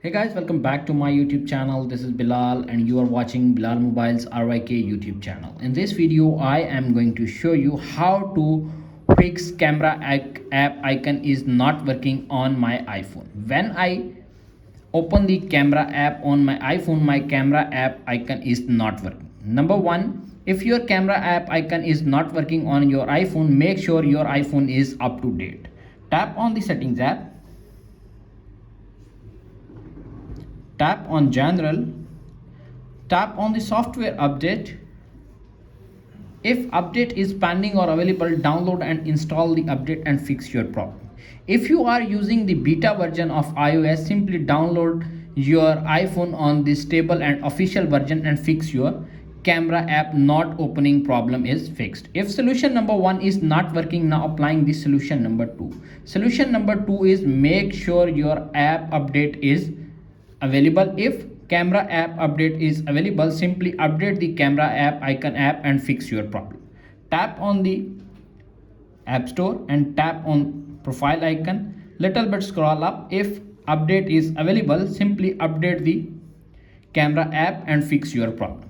Hey guys, welcome back to my YouTube channel. This is Bilal and you are watching Bilal Mobile's RYK YouTube channel. In this video, I am going to show you how to fix camera app icon is not working on my iPhone. When I open the camera app on my iPhone, my camera app icon is not working. Number one, if your camera app icon is not working on your iPhone, make sure your iPhone is up to date. Tap on the settings app. Tap on general, tap on the software update. If update is pending or available, download and install the update and fix your problem. If you are using the beta version of iOS, simply download your iPhone on the stable and official version and fix your camera app not opening problem is fixed. If solution number one is not working, now applying the solution number two. Solution number two is make sure your app update is available. If camera app update is available, simply update the camera app icon app and fix your problem. Tap on the app store and tap on profile icon, little bit scroll up. If update is available, simply update the camera app and fix your problem.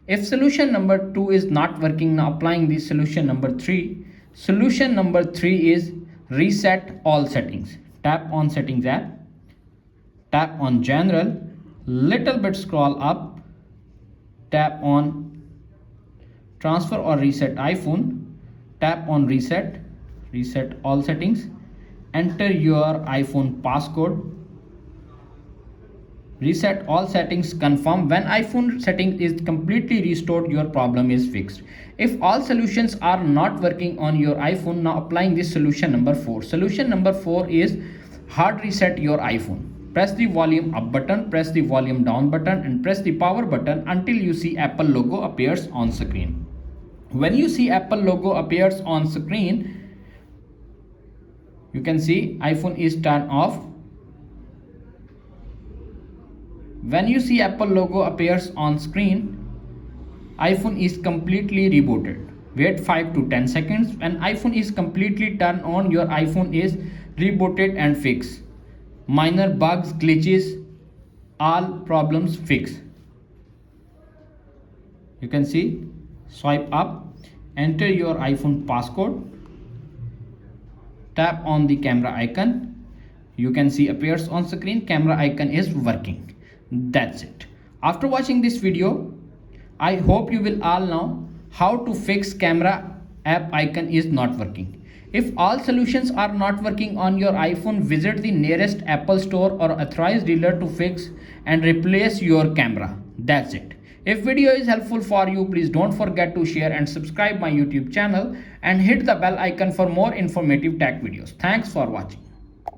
If solution number two is not working, now applying the solution number three. Solution number three is reset all settings. Tap on settings app, tap on general, little bit scroll up, tap on transfer or reset iPhone, tap on reset all settings, enter your iPhone passcode, reset all settings, confirm. When iPhone setting is completely restored, your problem is fixed. If all solutions are not working on your iPhone, now applying this solution number four. Solution number four is hard reset your iPhone. Press the volume up button, press the volume down button and press the power button until you see Apple logo appears on screen. When you see Apple logo appears on screen, you can see iPhone is turned off. When you see Apple logo appears on screen, iPhone is completely rebooted. Wait 5 to 10 seconds. When iPhone is completely turned on, your iPhone is rebooted and fixed. Minor bugs, glitches, all problems fixed. You can see, swipe up, enter your iPhone passcode, tap on the camera icon. You can see appears on screen, camera icon is working. That's it. After watching this video, I hope you will all know how to fix camera app icon is not working. If all solutions are not working on your iPhone, visit the nearest Apple store or authorized dealer to fix and replace your camera. That's it. If video is helpful for you, please don't forget to share and subscribe my YouTube channel and hit the bell icon for more informative tech videos. Thanks for watching.